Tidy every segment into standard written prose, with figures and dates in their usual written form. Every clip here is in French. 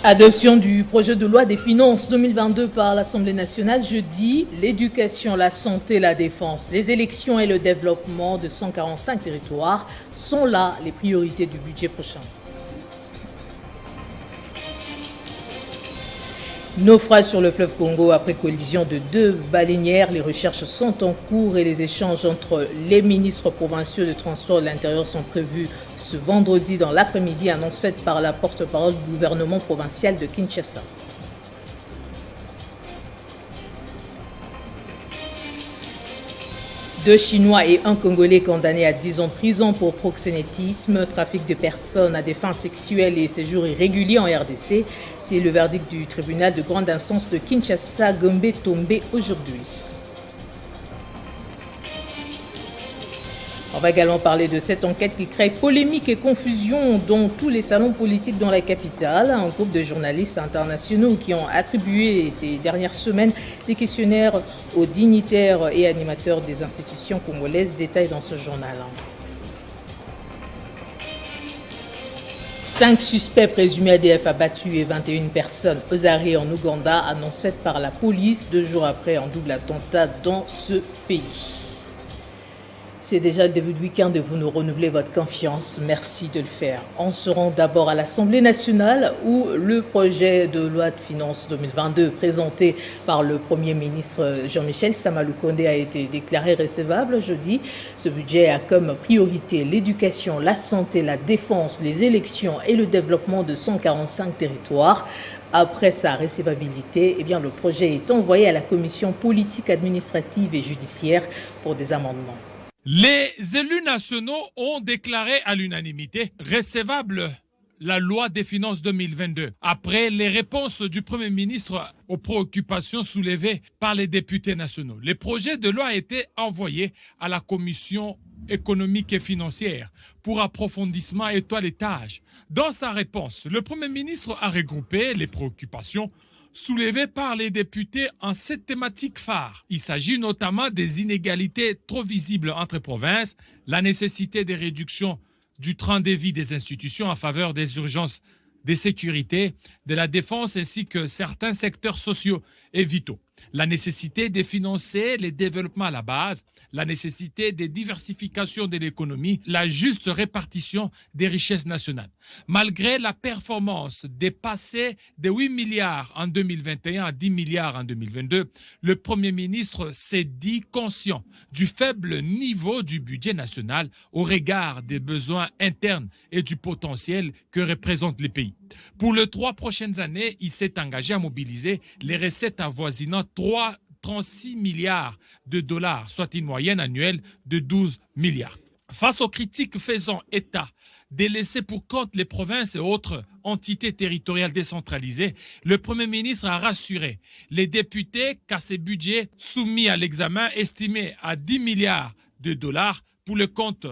Adoption du projet de loi des finances 2022 par l'Assemblée nationale jeudi. L'éducation, la santé, la défense, les élections et le développement de 145 territoires sont là les priorités du budget prochain. Naufrage sur le fleuve Congo après collision de 2 baleinières. Les recherches sont en cours et les échanges entre les ministres provinciaux de transport de l'intérieur sont prévus ce vendredi dans l'après-midi, annonce faite par la porte-parole du gouvernement provincial de Kinshasa. Deux Chinois et un Congolais condamnés à 10 ans de prison pour proxénétisme, trafic de personnes à des fins sexuelles et séjour irrégulier en RDC. C'est le verdict du tribunal de grande instance de Kinshasa, Gombe, tombé aujourd'hui. On va également parler de cette enquête qui crée polémique et confusion dans tous les salons politiques dans la capitale. Un groupe de journalistes internationaux qui ont attribué ces dernières semaines des questionnaires aux dignitaires et animateurs des institutions congolaises. Détail dans ce journal. 5 suspects présumés ADF abattus et 21 personnes aux arrêts en Ouganda, annonce faite par la police 2 jours après un double attentat dans ce pays. C'est déjà le début de week-end et vous nous renouvelez votre confiance. Merci de le faire. On se rend d'abord à l'Assemblée nationale où le projet de loi de finances 2022 présenté par le Premier ministre Jean-Michel Samaloukonde a été déclaré recevable jeudi. Ce budget a comme priorité l'éducation, la santé, la défense, les élections et le développement de 145 territoires. Après sa recevabilité, le projet est envoyé à la commission politique, administrative et judiciaire pour des amendements. Les élus nationaux ont déclaré à l'unanimité recevable la loi des finances 2022 après les réponses du Premier ministre aux préoccupations soulevées par les députés nationaux. Le projet de loi a été envoyé à la commission économique et financière pour approfondissement et toilettage. Dans sa réponse, le Premier ministre a regroupé les préoccupations soulevées par les députés en 7 thématiques phares. Il s'agit notamment des inégalités trop visibles entre provinces, la nécessité des réductions du train de vie des institutions en faveur des urgences de sécurité, de la défense ainsi que certains secteurs sociaux et vitaux, la nécessité de financer les développements à la base, la nécessité de diversification de l'économie, la juste répartition des richesses nationales. Malgré la performance dépassée de 8 milliards en 2021 à 10 milliards en 2022, le Premier ministre s'est dit conscient du faible niveau du budget national au regard des besoins internes et du potentiel que représentent les pays. Pour les 3 prochaines années, il s'est engagé à mobiliser les recettes avoisinant 36 milliards de dollars, soit une moyenne annuelle de 12 milliards. Face aux critiques faisant état de laisser pour compte les provinces et autres entités territoriales décentralisées, le Premier ministre a rassuré les députés qu'à ces budgets soumis à l'examen estimés à 10 milliards de dollars pour le compte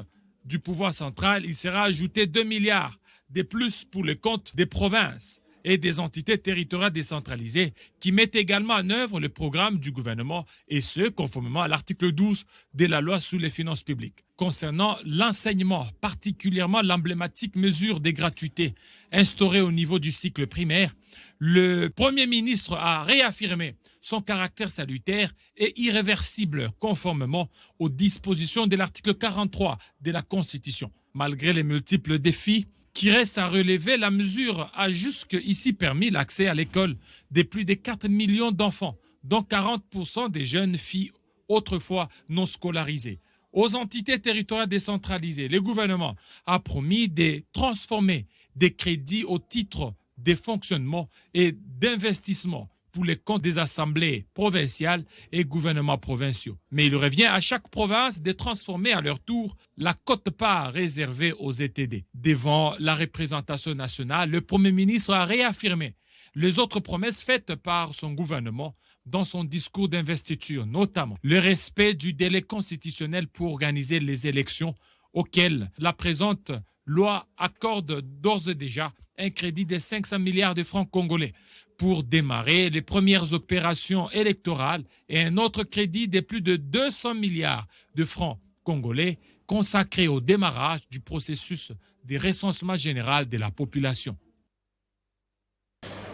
du pouvoir central, il sera ajouté 2 milliards de plus pour le compte des provinces et des entités territoriales décentralisées qui mettent également en œuvre le programme du gouvernement et ce, conformément à l'article 12 de la loi sur les finances publiques. Concernant l'enseignement, particulièrement l'emblématique mesure des gratuités instaurée au niveau du cycle primaire, le Premier ministre a réaffirmé son caractère salutaire et irréversible conformément aux dispositions de l'article 43 de la Constitution. Malgré les multiples défis qui reste à relever, la mesure a jusqu'ici permis l'accès à l'école de plus de 4 millions d'enfants, dont 40% des jeunes filles autrefois non scolarisées. Aux entités territoriales décentralisées, le gouvernement a promis de transformer des crédits au titre des fonctionnements et d'investissements pour les comptes des assemblées provinciales et gouvernements provinciaux. Mais il revient à chaque province de transformer à leur tour la quote-part réservée aux ETD. Devant la représentation nationale, le Premier ministre a réaffirmé les autres promesses faites par son gouvernement dans son discours d'investiture, notamment le respect du délai constitutionnel pour organiser les élections auxquelles la présente loi accorde d'ores et déjà un crédit de 500 milliards de francs congolais pour démarrer les premières opérations électorales et un autre crédit de plus de 200 milliards de francs congolais consacré au démarrage du processus de recensement général de la population.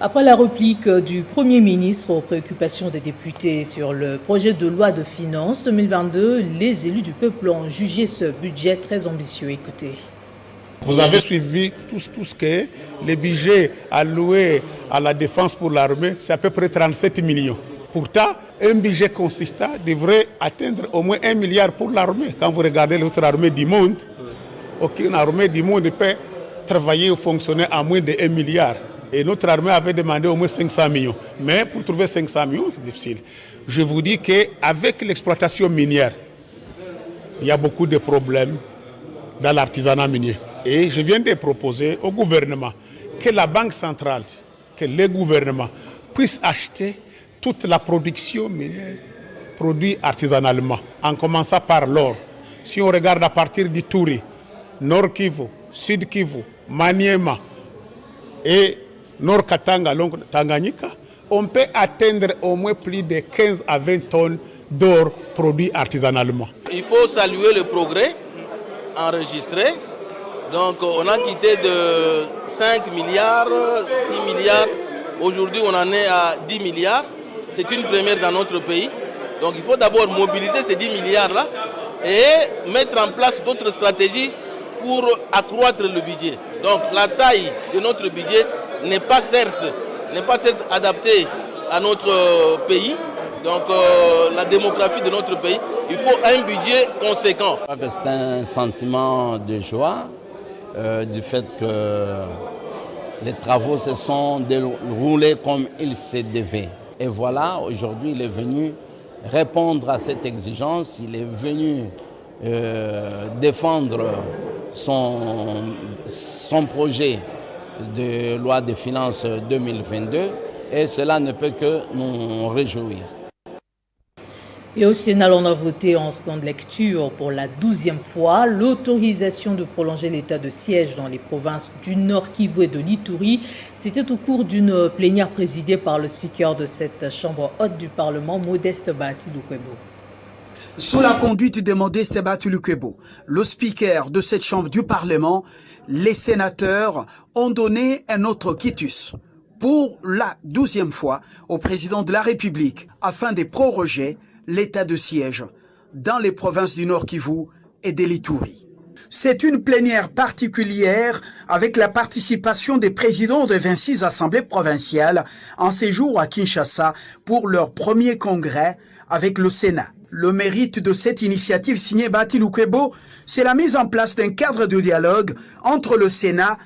Après la réplique du Premier ministre aux préoccupations des députés sur le projet de loi de finances 2022, les élus du peuple ont jugé ce budget très ambitieux. Écoutez. Vous avez suivi tout ce que les budgets alloués à la défense pour l'armée, c'est à peu près 37 millions. Pourtant, un budget consistant devrait atteindre au moins 1 milliard pour l'armée. Quand vous regardez l'autre armée du monde, aucune armée du monde peut travailler ou fonctionner à moins de 1 milliard. Et notre armée avait demandé au moins 500 millions. Mais pour trouver 500 millions, c'est difficile. Je vous dis qu'avec l'exploitation minière, il y a beaucoup de problèmes dans l'artisanat minier. Et je viens de proposer au gouvernement que la Banque centrale, que les gouvernements puissent acheter toute la production minière produite artisanalement, en commençant par l'or. Si on regarde à partir du Touri, Nord Kivu, Sud Kivu, Maniema et Nord Katanga, Tanganyika, on peut atteindre au moins plus de 15 à 20 tonnes d'or produit artisanalement. Il faut saluer le progrès enregistré. Donc on a quitté de 5 milliards, 6 milliards. Aujourd'hui on en est à 10 milliards. C'est une première dans notre pays. Donc il faut d'abord mobiliser ces 10 milliards-là et mettre en place d'autres stratégies pour accroître le budget. Donc la taille de notre budget n'est pas certes adaptée à notre pays. Donc la démographie de notre pays, il faut un budget conséquent. C'est un sentiment de joie du fait que les travaux se sont déroulés comme il se devait. Et voilà, aujourd'hui, il est venu répondre à cette exigence, il est venu défendre son projet de loi de finances 2022 et cela ne peut que nous réjouir. Et au Sénat, on a voté en seconde lecture pour la 12e fois l'autorisation de prolonger l'état de siège dans les provinces du Nord Kivu et de l'Ituri. C'était au cours d'une plénière présidée par le speaker de cette chambre haute du Parlement, Modeste Bahati Lukwebo. Sous la conduite de Modeste Bahati Lukwebo, le speaker de cette chambre du Parlement, les sénateurs ont donné un autre quitus pour la 12e fois au président de la République afin de proroger l'état de siège dans les provinces du Nord Kivu et de l'Ituri. C'est une plénière particulière avec la participation des présidents des 26 assemblées provinciales en séjour à Kinshasa pour leur premier congrès avec le Sénat. Le mérite de cette initiative signée Bahati Lukwebo, c'est la mise en place d'un cadre de dialogue entre le Sénat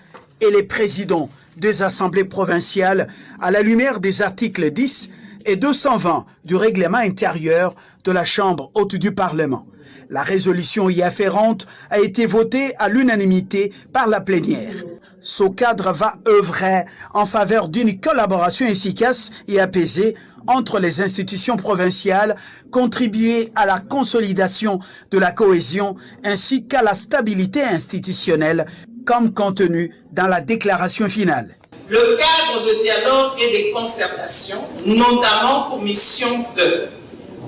et les présidents des assemblées provinciales à la lumière des articles 10 et 220 du règlement intérieur de la Chambre haute du Parlement. La résolution y afférente a été votée à l'unanimité par la plénière. Ce cadre va œuvrer en faveur d'une collaboration efficace et apaisée entre les institutions provinciales, contribuer à la consolidation de la cohésion ainsi qu'à la stabilité institutionnelle, comme contenu dans la déclaration finale. Le cadre de dialogue et de concertation, notamment pour mission de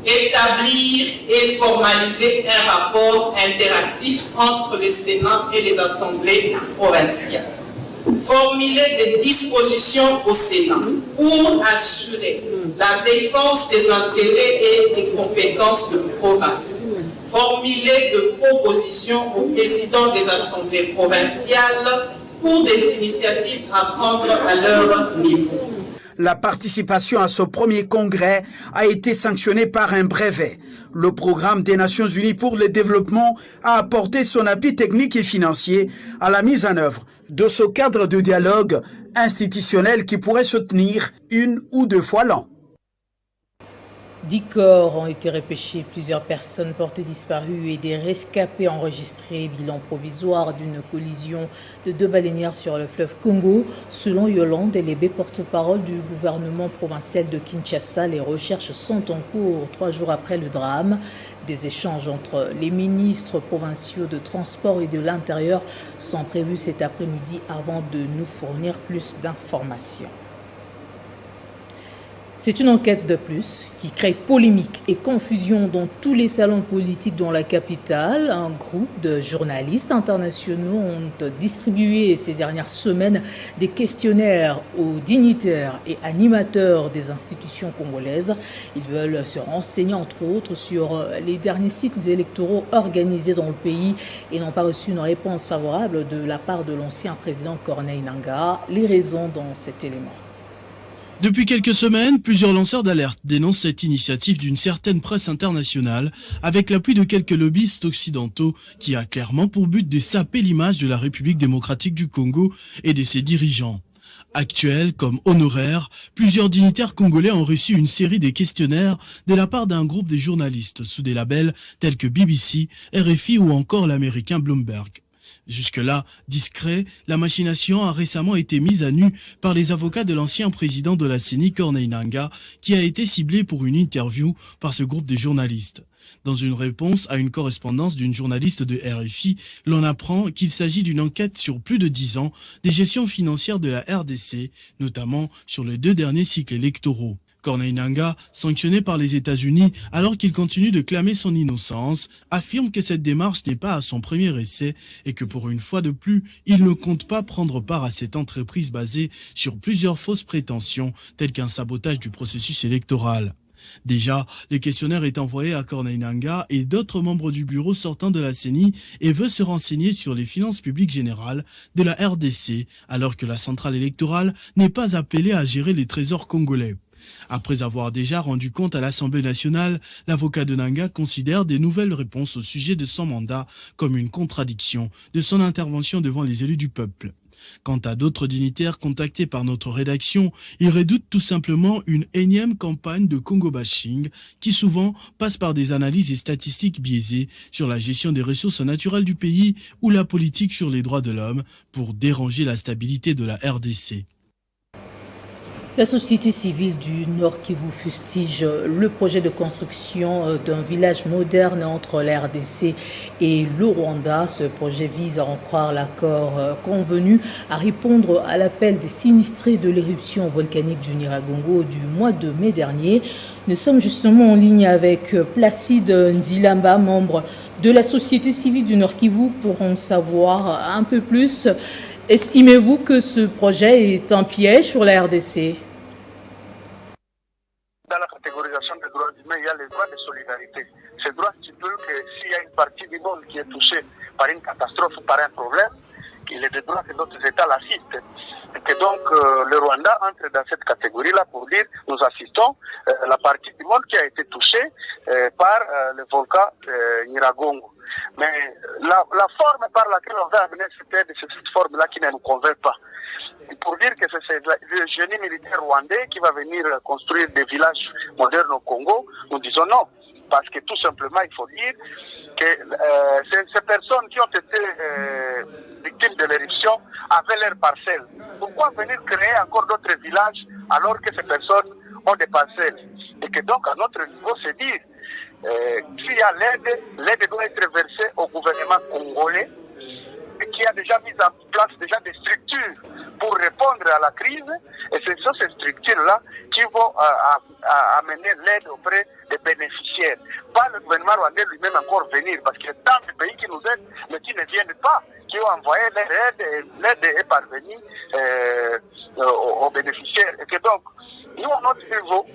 établir et formaliser un rapport interactif entre les Sénats et les assemblées provinciales. Formuler des dispositions au Sénat pour assurer la défense des intérêts et des compétences de province. Formuler de propositions au président des assemblées provinciales pour des initiatives à prendre à leur niveau. La participation à ce premier congrès a été sanctionnée par un brevet. Le programme des Nations Unies pour le développement a apporté son appui technique et financier à la mise en œuvre de ce cadre de dialogue institutionnel qui pourrait se tenir 1 ou 2 fois l'an. 10 corps ont été repêchés, plusieurs personnes portées disparues et des rescapés enregistrés. Bilan provisoire d'une collision de 2 baleinières sur le fleuve Congo. Selon Yolande Elébé, porte-parole du gouvernement provincial de Kinshasa, les recherches sont en cours 3 jours après le drame. Des échanges entre les ministres provinciaux de transport et de l'intérieur sont prévus cet après-midi avant de nous fournir plus d'informations. C'est une enquête de plus qui crée polémique et confusion dans tous les salons politiques dans la capitale. Un groupe de journalistes internationaux ont distribué ces dernières semaines des questionnaires aux dignitaires et animateurs des institutions congolaises. Ils veulent se renseigner entre autres sur les derniers cycles électoraux organisés dans le pays et n'ont pas reçu une réponse favorable de la part de l'ancien président Corneille Nangaa. Les raisons dans cet élément. Depuis quelques semaines, plusieurs lanceurs d'alerte dénoncent cette initiative d'une certaine presse internationale avec l'appui de quelques lobbyistes occidentaux qui a clairement pour but de saper l'image de la République démocratique du Congo et de ses dirigeants. Actuels comme honoraires, plusieurs dignitaires congolais ont reçu une série de questionnaires de la part d'un groupe de journalistes sous des labels tels que BBC, RFI ou encore l'américain Bloomberg. Jusque-là, discret, la machination a récemment été mise à nu par les avocats de l'ancien président de la CENI, Corneille Nangaa, qui a été ciblé pour une interview par ce groupe de journalistes. Dans une réponse à une correspondance d'une journaliste de RFI, l'on apprend qu'il s'agit d'une enquête sur plus de 10 ans des gestions financières de la RDC, notamment sur les 2 derniers cycles électoraux. Corneille Nangaa, sanctionné par les États-Unis alors qu'il continue de clamer son innocence, affirme que cette démarche n'est pas à son premier essai et que pour une fois de plus, il ne compte pas prendre part à cette entreprise basée sur plusieurs fausses prétentions telles qu'un sabotage du processus électoral. Déjà, le questionnaire est envoyé à Corneille Nangaa et d'autres membres du bureau sortant de la CENI et veut se renseigner sur les finances publiques générales de la RDC alors que la centrale électorale n'est pas appelée à gérer les trésors congolais. Après avoir déjà rendu compte à l'Assemblée nationale, l'avocat de Nangaa considère des nouvelles réponses au sujet de son mandat comme une contradiction de son intervention devant les élus du peuple. Quant à d'autres dignitaires contactés par notre rédaction, ils redoutent tout simplement une énième campagne de Congo bashing qui souvent passe par des analyses et statistiques biaisées sur la gestion des ressources naturelles du pays ou la politique sur les droits de l'homme pour déranger la stabilité de la RDC. La société civile du Nord Kivu fustige le projet de construction d'un village moderne entre la RDC et le Rwanda. Ce projet vise, à en croire l'accord convenu, à répondre à l'appel des sinistrés de l'éruption volcanique du Nyiragongo du mois de mai dernier. Nous sommes justement en ligne avec Placide Ndilamba, membre de la société civile du Nord Kivu, pour en savoir un peu plus. Estimez-vous que ce projet est un piège sur la RDC? Dans la catégorisation des droits humains, il y a les droits de solidarité. Ces droits stipulent que s'il y a une partie du monde qui est touchée par une catastrophe ou par un problème, il est de droit que d'autres États l'assistent. Et que donc le Rwanda entre dans cette catégorie-là pour dire nous assistons la partie du monde qui a été touchée par le volcan Nyiragongo. Mais la forme par laquelle on va amener cette aide, c'est cette forme-là qui ne nous convainc pas. Pour dire que c'est le génie militaire rwandais qui va venir construire des villages modernes au Congo, nous disons non. Parce que tout simplement, il faut dire que ces personnes qui ont été victimes de l'éruption avaient leurs parcelles. Pourquoi venir créer encore d'autres villages alors que ces personnes ont des parcelles? Et que donc, à notre niveau, c'est dire, s'il y a l'aide doit être versée au gouvernement congolais, qui a déjà mis en place déjà des structures pour répondre à la crise, et ce sont ces structures-là qui vont amener l'aide auprès des bénéficiaires. Pas le gouvernement rwandais lui-même encore venir, parce qu'il y a tant de pays qui nous aident, mais qui ne viennent pas, qui ont envoyé leur aide, et l'aide est parvenue aux bénéficiaires. Et que donc, nous, à notre niveau,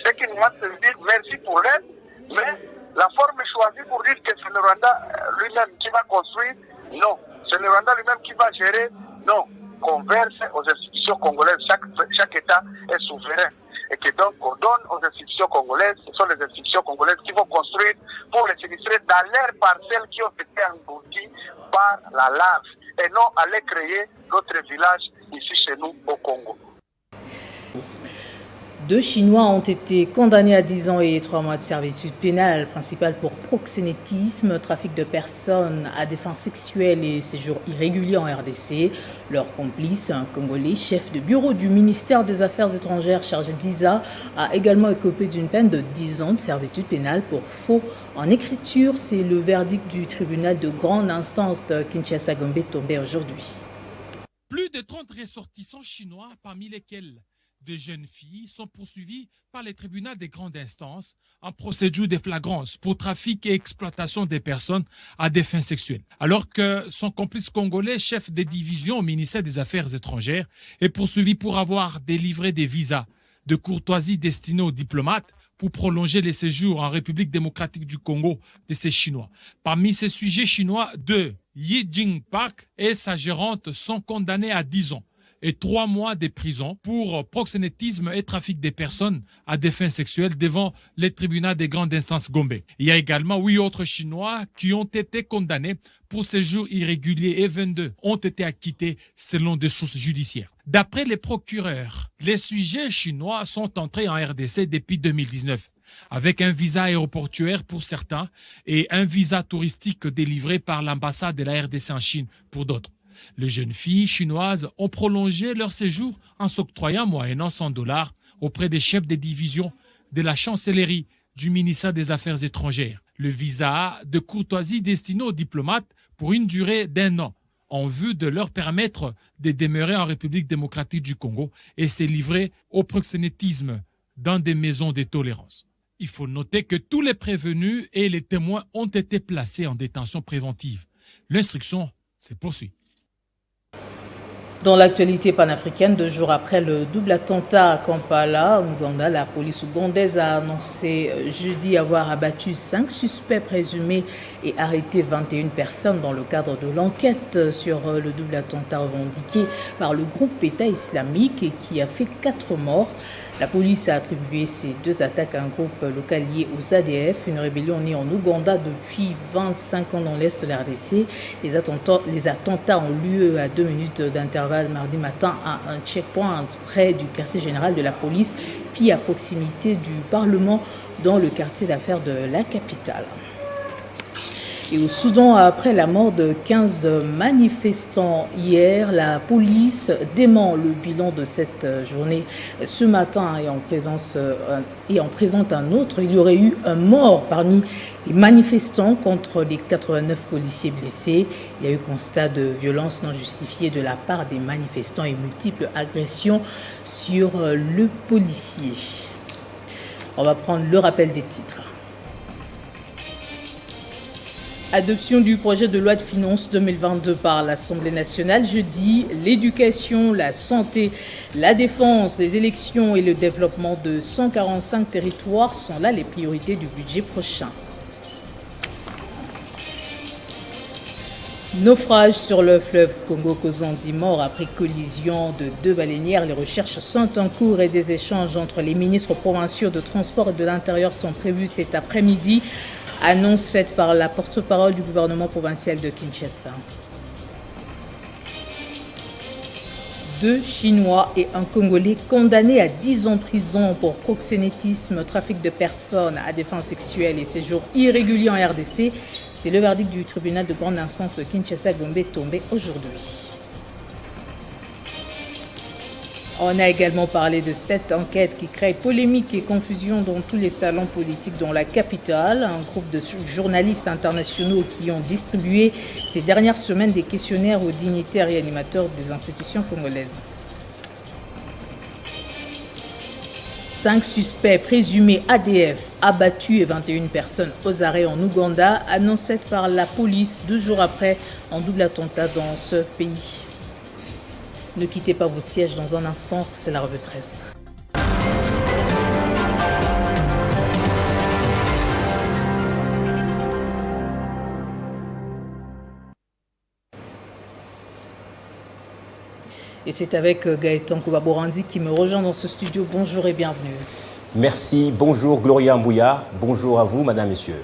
c'est qu'il nous va se dire merci pour l'aide, mais la forme choisie pour dire que c'est le Rwanda lui-même qui va construire, non. C'est le Rwanda lui-même qui va gérer, non. Qu'on verse aux institutions congolaises, chaque État est souverain. Et que donc on donne aux institutions congolaises, ce sont les institutions congolaises qui vont construire pour les sinistrés dans leurs parcelles qui ont été englouties par la lave, et non aller créer d'autres villages ici chez nous au Congo. 2 Chinois ont été condamnés à 10 ans et 3 mois de servitude pénale, principale pour proxénétisme, trafic de personnes à des fins sexuelles et séjour irrégulier en RDC. Leur complice, un Congolais, chef de bureau du ministère des Affaires étrangères chargé de visa, a également écopé d'une peine de 10 ans de servitude pénale pour faux en écriture. C'est le verdict du tribunal de grande instance de Kinshasa-Gombe tombé aujourd'hui. Plus de 30 ressortissants chinois, parmi lesquels des jeunes filles sont poursuivies par les tribunaux des grandes instances en procédure de flagrance pour trafic et exploitation des personnes à des fins sexuelles. Alors que son complice congolais, chef des divisions au ministère des Affaires étrangères, est poursuivi pour avoir délivré des visas de courtoisie destinés aux diplomates pour prolonger les séjours en République démocratique du Congo de ces Chinois. Parmi ces sujets chinois, Yi Jingpak et sa gérante sont condamnés à 10 ans et 3 mois de prison pour proxénétisme et trafic des personnes à des fins sexuelles devant les tribunaux des grandes instances Gombe. Il y a également 8 autres Chinois qui ont été condamnés pour séjour irrégulier et 22 ont été acquittés selon des sources judiciaires. D'après les procureurs, les sujets chinois sont entrés en RDC depuis 2019. Avec un visa aéroportuaire pour certains et un visa touristique délivré par l'ambassade de la RDC en Chine pour d'autres. Les jeunes filles chinoises ont prolongé leur séjour en s'octroyant moyennant $100 auprès des chefs des divisions de la chancellerie du ministère des Affaires étrangères. Le visa de courtoisie destiné aux diplomates pour une durée d'1 an en vue de leur permettre de demeurer en République démocratique du Congo et se livrer au proxénétisme dans des maisons de tolérance. Il faut noter que tous les prévenus et les témoins ont été placés en détention préventive. L'instruction se poursuit. Dans l'actualité panafricaine, 2 jours après le double attentat à Kampala, en Ouganda, la police ougandaise a annoncé jeudi avoir abattu 5 suspects présumés et arrêté 21 personnes dans le cadre de l'enquête sur le double attentat revendiqué par le groupe État islamique et qui a fait 4 morts. La police a attribué ces 2 attaques à un groupe local lié aux ADF, une rébellion née en Ouganda depuis 25 ans dans l'est de la RDC. Les attentats ont lieu à 2 minutes d'intervalle mardi matin à un checkpoint près du quartier général de la police, puis à proximité du Parlement dans le quartier d'affaires de la capitale. Et au Soudan, après la mort de 15 manifestants hier, la police dément le bilan de cette journée. Ce matin, et en présente un autre, il y aurait eu un mort parmi les manifestants contre les 89 policiers blessés. Il y a eu constat de violence non justifiée de la part des manifestants et multiples agressions sur le policier. On va prendre le rappel des titres. Adoption du projet de loi de finances 2022 par l'Assemblée nationale jeudi. L'éducation, la santé, la défense, les élections et le développement de 145 territoires sont là les priorités du budget prochain. Naufrage sur le fleuve Congo causant 10 morts après collision de 2 baleinières. Les recherches sont en cours et des échanges entre les ministres provinciaux de transport et de l'intérieur sont prévus cet après-midi. Annonce faite par la porte-parole du gouvernement provincial de Kinshasa. 2 Chinois et un Congolais condamnés à 10 ans de prison pour proxénétisme, trafic de personnes à des fins sexuelles et séjour irrégulier en RDC. C'est le verdict du tribunal de grande instance de Kinshasa-Gombe tombé aujourd'hui. On a également parlé de cette enquête qui crée polémique et confusion dans tous les salons politiques dans la capitale. Un groupe de journalistes internationaux qui ont distribué ces dernières semaines des questionnaires aux dignitaires et animateurs des institutions congolaises. 5 suspects présumés ADF abattus et 21 personnes aux arrêts en Ouganda. Annonce faite par la police 2 jours après un double attentat dans ce pays. Ne quittez pas vos sièges dans un instant, c'est la revue de presse. Et c'est avec Gaëtan Koubaborandi qui me rejoint dans ce studio. Bonjour et bienvenue. Merci, bonjour Gloria Mbouya, bonjour à vous madame, messieurs.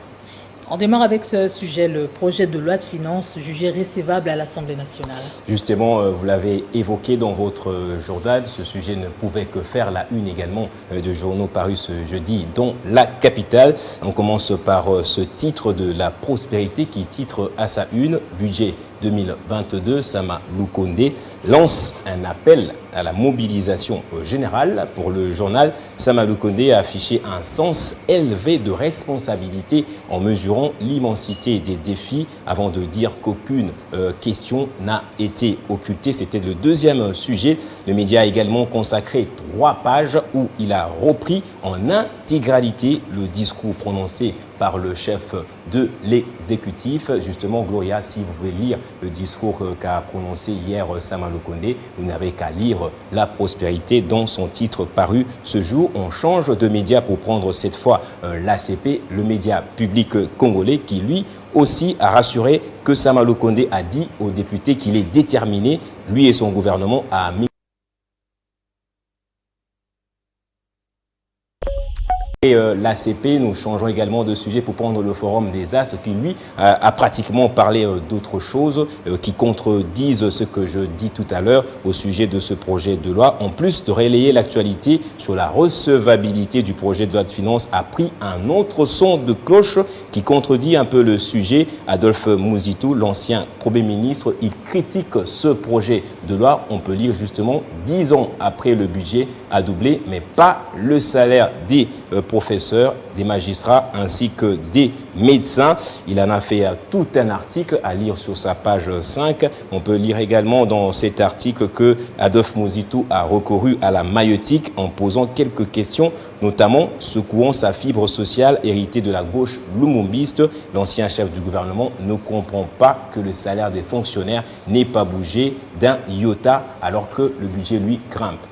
On démarre avec ce sujet, le projet de loi de finances jugé recevable à l'Assemblée nationale. Justement, vous l'avez évoqué dans votre journal, ce sujet ne pouvait que faire la une également de journaux parus ce jeudi, dont La Capitale. On commence par ce titre de La Prospérité qui titre à sa une « Budget 2022, Sama Lukonde lance un appel à la mobilisation générale. Pour le journal, Sama Lukonde a affiché un sens élevé de responsabilité en mesurant l'immensité des défis avant de dire qu'aucune question n'a été occultée. C'était le deuxième sujet. Le média a également consacré 3 pages où il a repris en intégralité le discours prononcé par le chef de l'exécutif. Justement, Gloria, si vous voulez lire le discours qu'a prononcé hier Sama Lukonde, vous n'avez qu'à lire La prospérité dans son titre paru ce jour. On change de média pour prendre cette fois l'ACP, le média public congolais, qui lui aussi a rassuré que Sama Lukonde a dit aux députés qu'il est déterminé, lui et son gouvernement, à Et l'ACP, nous changeons également de sujet pour prendre le forum des As qui, lui, a pratiquement parlé d'autres choses qui contredisent ce que je dis tout à l'heure au sujet de ce projet de loi. En plus de relayer l'actualité sur la recevabilité du projet de loi de finances, a pris un autre son de cloche qui contredit un peu le sujet. Adolphe Muzitu, l'ancien Premier ministre, il critique ce projet de loi. On peut lire justement 10 ans après le budget a doublé, mais pas le salaire des professeurs, des magistrats ainsi que des médecins. Il en a fait tout un article à lire sur sa page 5. On peut lire également dans cet article que Adolphe Muzitu a recouru à la maïeutique en posant quelques questions, notamment secouant sa fibre sociale héritée de la gauche lumumbiste. L'ancien chef du gouvernement ne comprend pas que le salaire des fonctionnaires n'ait pas bougé d'un iota alors que le budget, lui, grimpe.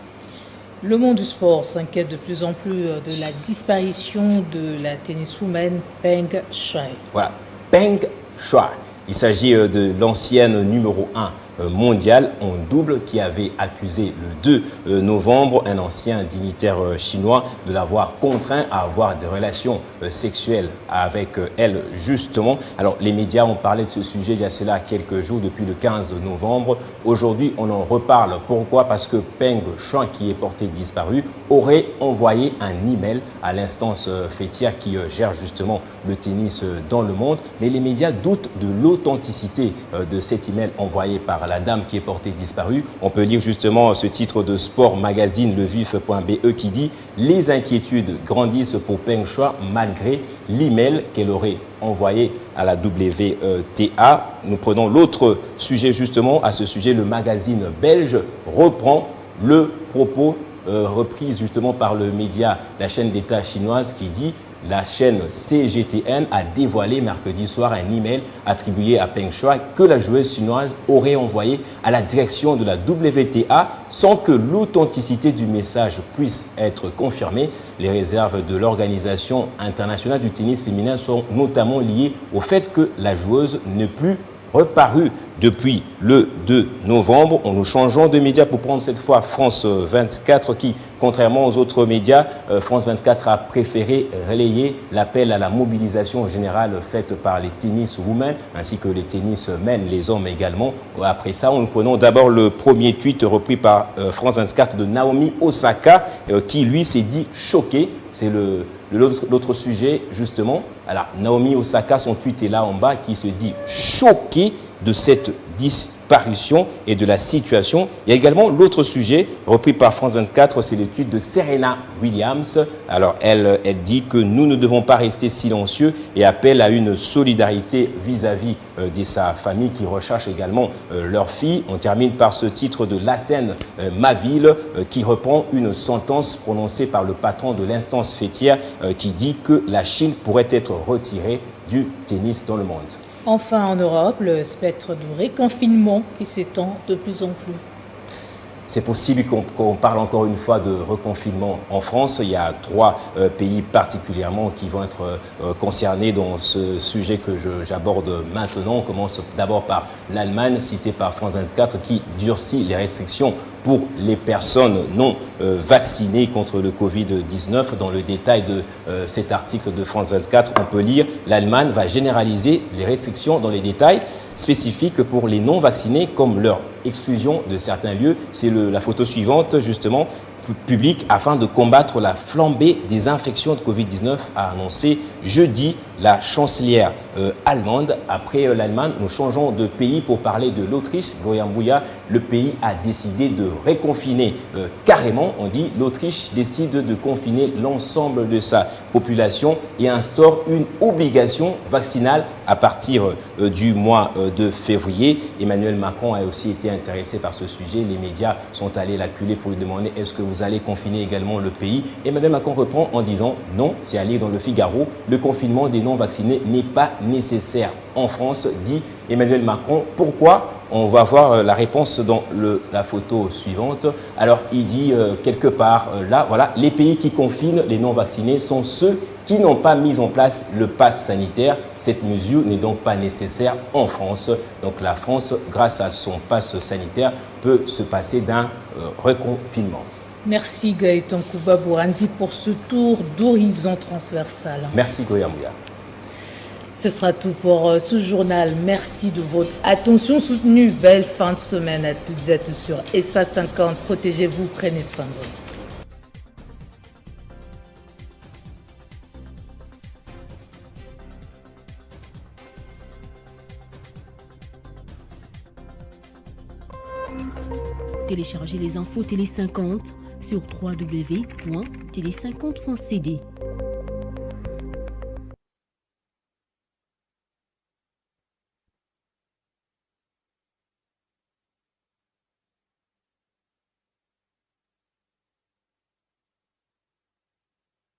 Le monde du sport s'inquiète de plus en plus de la disparition de la tenniswoman Peng Shuai. Voilà, Peng Shuai. Il s'agit de l'ancienne numéro 1 mondiale en double qui avait accusé le 2 novembre un ancien dignitaire chinois de l'avoir contraint à avoir des relations sexuelles avec elle justement. Alors les médias ont parlé de ce sujet il y a cela quelques jours, depuis le 15 novembre. Aujourd'hui on en reparle. Pourquoi? Parce que Peng Shuai, qui est porté disparu, aurait envoyé un email à l'instance fêtière qui gère justement le tennis dans le monde. Mais les médias doutent de l'authenticité de cet email envoyé par la dame qui est portée disparue. On peut lire justement ce titre de Sport Magazine, levif.be, qui dit « Les inquiétudes grandissent pour Peng Shuai malgré l'email qu'elle aurait envoyé à la WTA ». Nous prenons l'autre sujet justement. À ce sujet, le magazine belge reprend le propos repris justement par le média, la chaîne d'État chinoise, qui dit « La chaîne CGTN a dévoilé mercredi soir un email attribué à Peng Shuai que la joueuse chinoise aurait envoyé à la direction de la WTA sans que l'authenticité du message puisse être confirmée. Les réserves de l'Organisation internationale du tennis féminin sont notamment liées au fait que la joueuse n'est plus reparu depuis le 2 novembre. Nous changeons de média pour prendre cette fois France 24 qui, contrairement aux autres médias, France 24 a préféré relayer l'appel à la mobilisation générale faite par les tenniswomen ainsi que les tennismen, les hommes également. Après ça, nous prenons d'abord le premier tweet repris par France 24 de Naomi Osaka qui, lui, s'est dit choqué. C'est l'autre sujet, justement. Alors, Naomi Osaka, son tweet est là en bas, qui se dit choqué de cette disparition et de la situation. Il y a également l'autre sujet repris par France 24, c'est le tweet de Serena Williams. Alors, elle dit que nous ne devons pas rester silencieux et appelle à une solidarité vis-à-vis de sa famille qui recherche également leur fille. On termine par ce titre de Lassène Maville qui reprend une sentence prononcée par le patron de l'instance fêtière qui dit que la Chine pourrait être retirée du tennis dans le monde. Enfin, en Europe, le spectre du reconfinement qui s'étend de plus en plus. C'est possible qu'on parle encore une fois de reconfinement en France. Il y a 3 pays particulièrement qui vont être concernés dans ce sujet que j'aborde maintenant. On commence d'abord par l'Allemagne, citée par France 24, qui durcit les restrictions pour les personnes non vaccinées contre le Covid-19. Dans le détail de cet article de France 24, on peut lire « L'Allemagne va généraliser les restrictions dans les détails spécifiques pour les non vaccinés comme leur exclusion de certains lieux ». C'est la photo suivante, justement, publique afin de combattre la flambée des infections de Covid-19, a annoncé jeudi la chancelière allemande. Après l'Allemagne, nous changeons de pays pour parler de l'Autriche. Gloria Mbouya, le pays a décidé de reconfiner carrément. On dit l'Autriche décide de confiner l'ensemble de sa population et instaure une obligation vaccinale à partir du mois de février. Emmanuel Macron a aussi été intéressé par ce sujet. Les médias sont allés l'acculer pour lui demander est-ce que vous allez confiner également le pays. Emmanuel Macron reprend en disant non, c'est allé dans le Figaro. Le confinement des non-vaccinés n'est pas nécessaire en France, dit Emmanuel Macron. Pourquoi ? On va voir la réponse dans la photo suivante. Alors, il dit quelque part, là, voilà, les pays qui confinent les non-vaccinés sont ceux qui n'ont pas mis en place le pass sanitaire. Cette mesure n'est donc pas nécessaire en France. Donc, la France, grâce à son pass sanitaire, peut se passer d'un reconfinement. Merci Gaëtan Kouba-Bourandi pour ce tour d'horizon transversal. Merci Gloria Mbouya. Ce sera tout pour ce journal. Merci de votre attention soutenue. Belle fin de semaine à toutes et à tous sur Espace 50. Protégez-vous, prenez soin de vous. Téléchargez les infos Télé 50 sur www.tele50.cd.